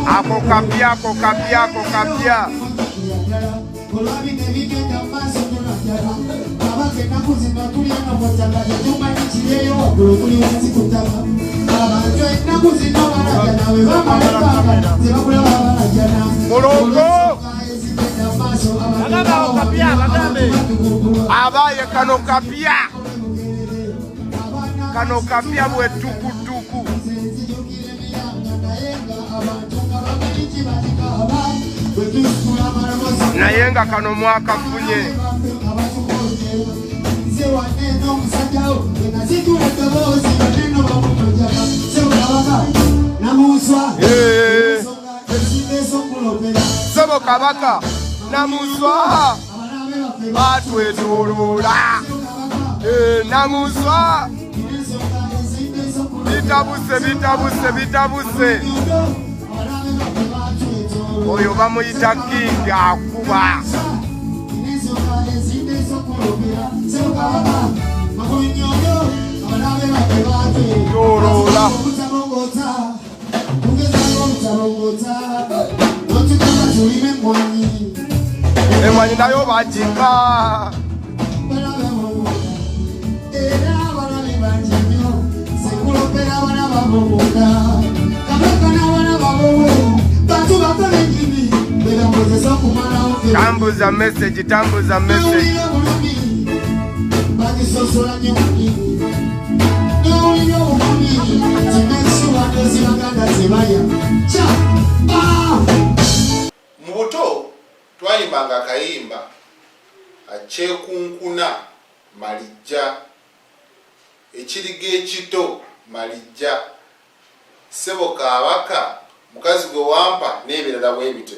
Ako kapia. Abaye kano kapia bwe tukutuku. Nayenga kano mwaka funye. Sebo kabaka namuswa batwetulula namuswa bitabuse oyo bamuyita King akuba Torola emwanyi nayo bajika tambuza message Mubuto twayimbanga kayimba achekunkuna malijja ekirige ekito malijja sebo kabaka mukazi gwe wampa n'ebirala bwebito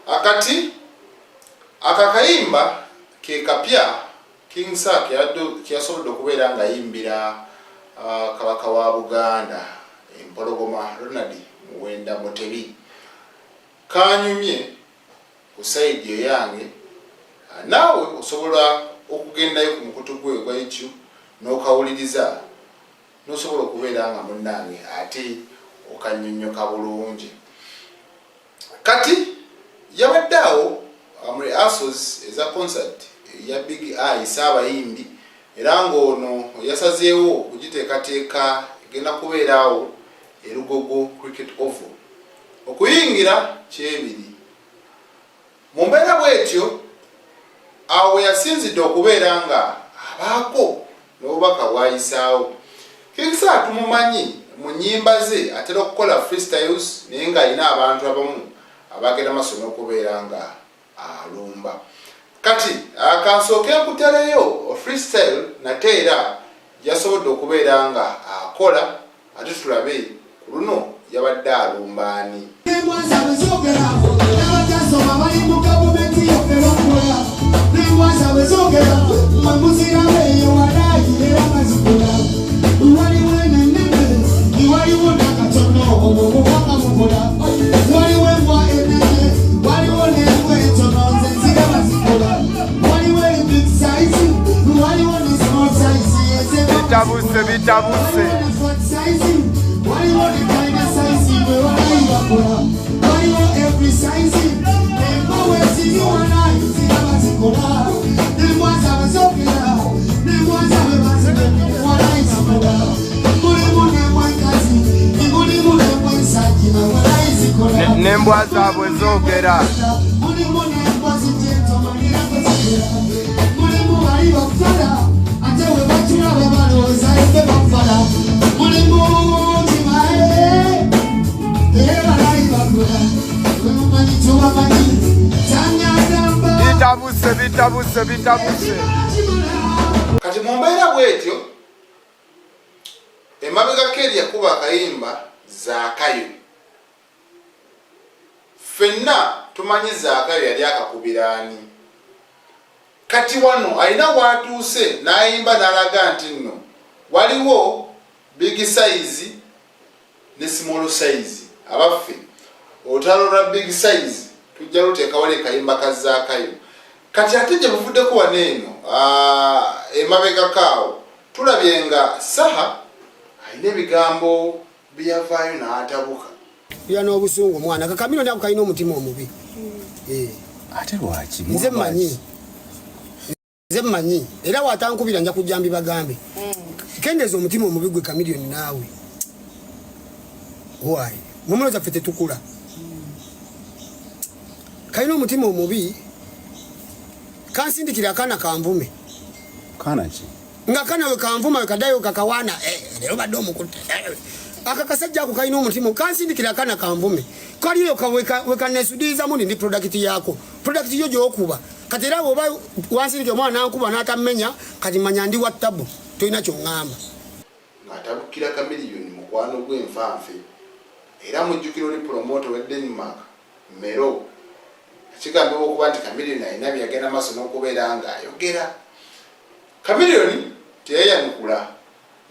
akati akakayimba ke kapya King Sir kyasobodde okubeera nga yimbira kabaka wa Buganda Empologoma Ronald Muwenda Mutebi kanyumye ku side yange naawe osobola okugendayo ku mukutu gwe gwa YouTube n'okawuliriza n'osobola okubeera nga munnange ate okanyonnyoka bulungi kati yabaddeawo rehearsals eza concert ya Big Eye Saabayimbi era ng'ono yasazeewo okugiteekateeka egenda kubeeraawo Erugogo Cricket Oval okuyingira kyebiri mu mbeera bwetyo awo yasinzidde okubeera nga abaako n'obubaka bwayisaawo King Sir tumumanyi mu nnyimba ze atera okukola freestyles naye ng'alina abantu abamu abagenda maaso n'okubeera nga alumba kati akansooke nkutereyo freestyle nate era yasobodde okubeera nga akola ate tulabe ku luno yabadde alumbaani bitabuse n'embwa zaabwe zoogera bitabuse kati mu mbeera bwetyo emabega Keri yakuba akayimba Zaakayo ffenna tumanyi Zaakayo yali akakubiraani kati wano alina watuuse n'ayimba n'alaga nti nno waliwo big size ne small size abaffe olutalo lwa big size tujja luteeka wale kayimba ka Zaakayo kati ate gye buvuddeko waneeno emabega kaawo tulabye nga Saha alina ebigambo byavaayo n'atabuka ya n'obusungu mwana kakamiro ndako kalina omutima omubi ate lwaki nze mmanyi era watankubira nja kujja mbibagambe kendeeza omutima omubi gwe Chameleone naawe why mumwe zaffe tetukula kalina omutima omubi kansindikira akaana kanvume kana ki nga kana we kanvuma we kadayo kakawana lero badde omukutte akakasajja ako kalina omutima kansindikira akaana kanvume kaliyo wekanesudiza muni ndi product yako product yo gyokuba kati era oba wansindikira omwana nankuba n'atamenya kati manya ndi wa tabu tolina kyongamba ng'atabukira Chameleone mukwano gw'enfanfe era mujjukira oli promoter we Denmark Mero kigambibwa okuba nti Chameleone alina byagenda maaso n'okubeera ng'ayogera. Chameleone teyayanukula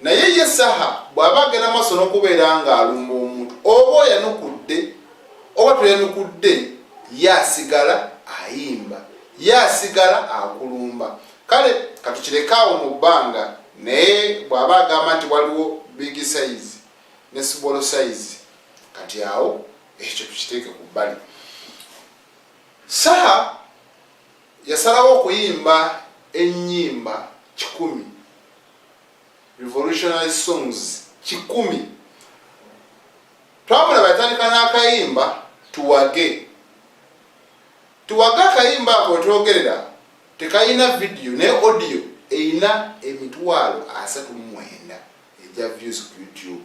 naye ye saha bw'aba agenda maaso n'okubeera ng'alumba omuntu oba oyanukudde oba toyanukudde yasigala ayimba yasigala akulumba. Kale katukireka mu bbanga naye bw'aba agamba nti waliwo big size ne small size kati awo ekyo tukiteeke ku bbali. Saha yasalawo okuyimba ennyimba 10 revolutionary songs 10. Twamulaba yatandika n'akayimba tuwage akayimba ako wetwogerera tekayina video ne audio eyina emitwalo 39 ejja views ku YouTube.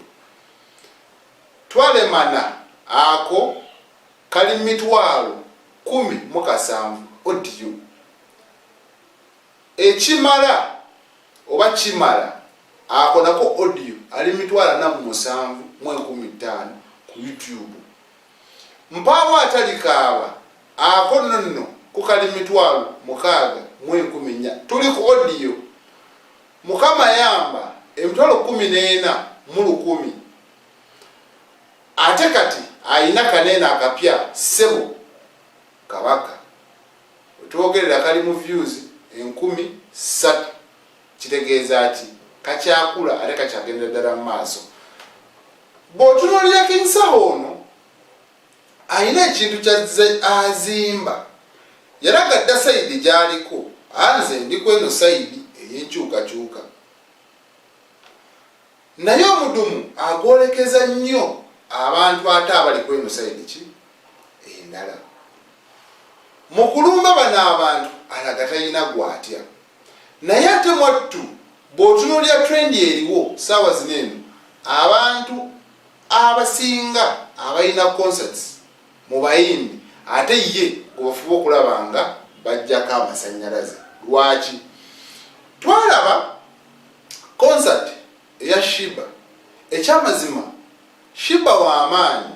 Twalemana ako kali mitwalo 17 audio ekimala oba kimala ako nako audio ali mitwalo 47 15 ku YouTube. Mpawo atalikaaba ako nonno kukali mitwalo 6 14 tuli ku audio mukama yamba emitwalo 14 mu 10 ate kati ayina kanena akapya sebo kabaka otwogerera kali mu views 10,000 kitegeeza ati kakyakula ate kakyagenda ddala mu maaso. Bw'otunuulira King Saha ono ayina ekintu ky'azimba yalaga dda sayidi gy'aliko anze ndi kweno sayidi ey'enkyukakyuka naye omudumu agwolekeza nnyo abantu ate abali kweno sayidi ki endala. Mu kulumba bano abantu alaga talina gwatya naye ate mwattu bw'otunuulira trendi eriwo saawa zineeno abantu abasinga abalina concerts mu bayimbi ate ye gwebafuba okulaba nga bajjako amasannyalaze. Lwaki? Twalaba concert eya Shiba ekyamazima Shiba w'amaanyi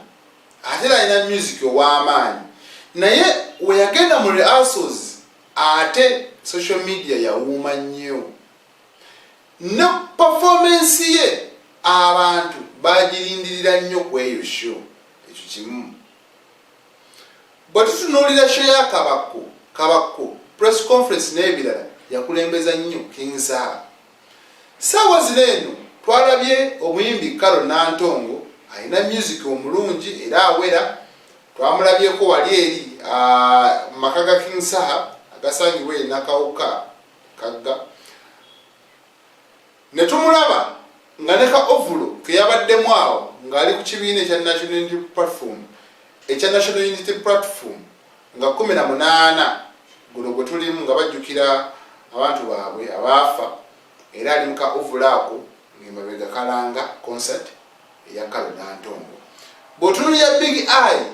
ate era alina music ow'amaanyi naye we yagenda mu rehearsals ate social media yawuuma nnyo ne performance ye abantu bagirindirira nnyo ku eyo show. Ekyo kimu. Bwe tutunuulira show ya Kabakko press conference n'ebirala yakulembeza nnyo King Saha. Saawa zineeno twalabye omuyimbi Carol Nantongo alina music omulungi era awera. Twamulabyeko wali eri maka ga King Saha agasangibwa e Nakawuka Kagga. Ne tumulaba nga ne ka ovulo ke yabaddemu awo ng'ali ku kibiina ekya National Unity Platform nga 18 guno gwe tulimu nga bajjukira abantu baabwe abaafa era ali mu ka ovulo ako ng'emabega kalanga concert eya Carol Nantongo. Bw'otunuulira Big Eye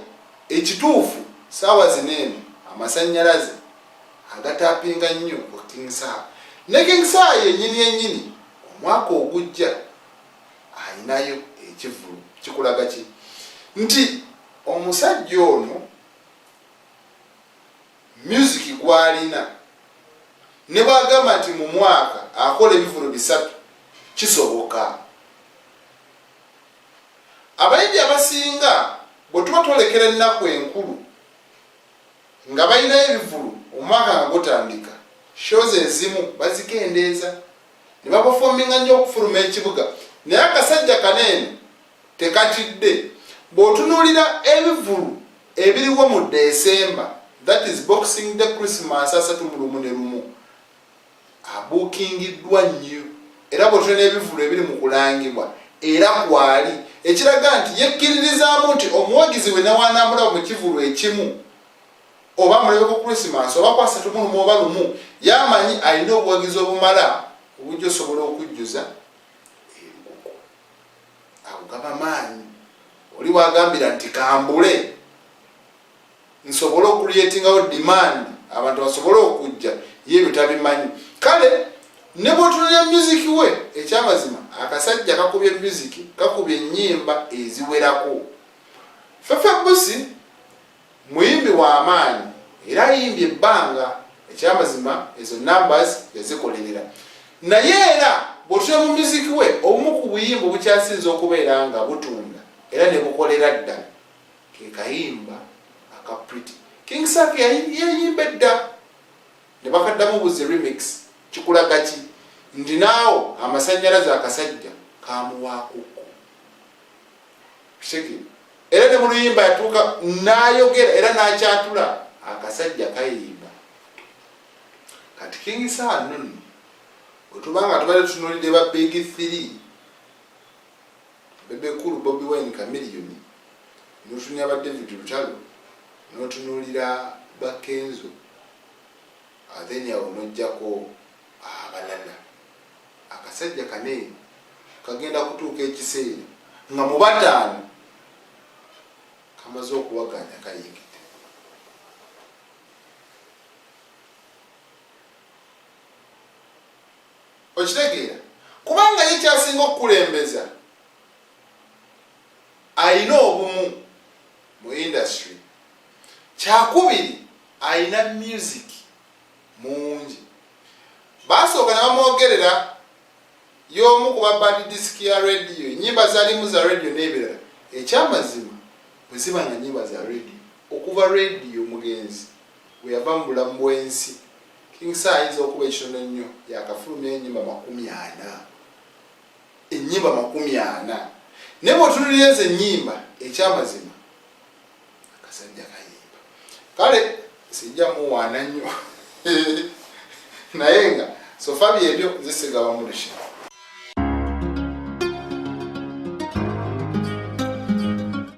ekituufu saawa zineeno amasannyalaze agatapinga nnyo ku King Saha ne King Saha yennyini omwaka ogujja ayinayo ekivulu. Kikulaga ki nti omusajja ono music gw'alina ne bw'agamba nti mu mwaka akola ebivulu 3 kisoboka. Abayimbi abasinga bwe tuba twolekera ennaku enkulu nga balinayo ebivulu omwaka nga gutandika shows ezimu bazikendeeza ne bapafominga nnyo okufuluma ekibuga naye akasajja kaneeno tekatidde bw'otunuulira ebivulu ebiriwo mu December, that is Boxing Day, Christmas 31 abuukingiddwa nnyo era bw'otunuulira ebivulu ebiri mu kulangibwa era kwali ekiraga nti yekkiririzaamu nti omuwagizi we nawaanamulaba mu kivulu ekimu oba mulebe ku Christmas oba kwa 31 oba lumu yamanyi alina obuwagizi obumala obujja osobola okujjuza enkoko akugaba maanyi oli wagambira nti kambule nsobola okuliyetingawo demand abantu basobole okujja ye bitabimanyi kale ne bw'otunulira music we ekyamazima akasajja kakubye music kakubye ennyimba eziwerako Fefe Busi muyimbi wa amaanyi era ayimbye ebbanga ekyamazima ezo numbers yazikolerera naye era bw'otulira mu music we obumu ku buyimba obukyasinza okubeera nga butunda era ne bukolera ddala ke kayimba aka Pretty King Saki yayimba edda ne bakaddamu buzi remix kikulaga ki ndi naawo amasannyalaze akasajja kamuwaakuko kisheki era ne mu luyimba yatuuka n'ayogera era n'akyatula akasajja kayimba kati King Saki nno otubanga tubadde tutunuulidde ba Big 3 Bebe Cool, Bobby Wine, Chameleone n'otunuulira ba David Lutalo n'otunuulira ba Kenzo then yawo n'ojjako abalala akasajja kane kagenda kutuuka ekiseera nga mu bataano kamaze okuwaganya kayingidde okitegeera kubanga ye kyasinga okukulembeza ayina obumu mu industry kyakubiri ayina music mungi basooka ne bamwogerera y'omu kuba bad disk ya radio nyimba zalimu za radio n'ebirala ekyamazima bwe ziba nga nyimba za radio okuva radio mugenzi we yava mu bulamu bw'ensi King Saki ayinza okuba ekitono ennyo yakafulumya ennyimba 40 ennyimba 40 ne bw'otunuulira ezo ennyimba ekyamazima akasajja kayimba kale sijja muwaana nnyo naye nga sofa byebyo zisigawa mulusha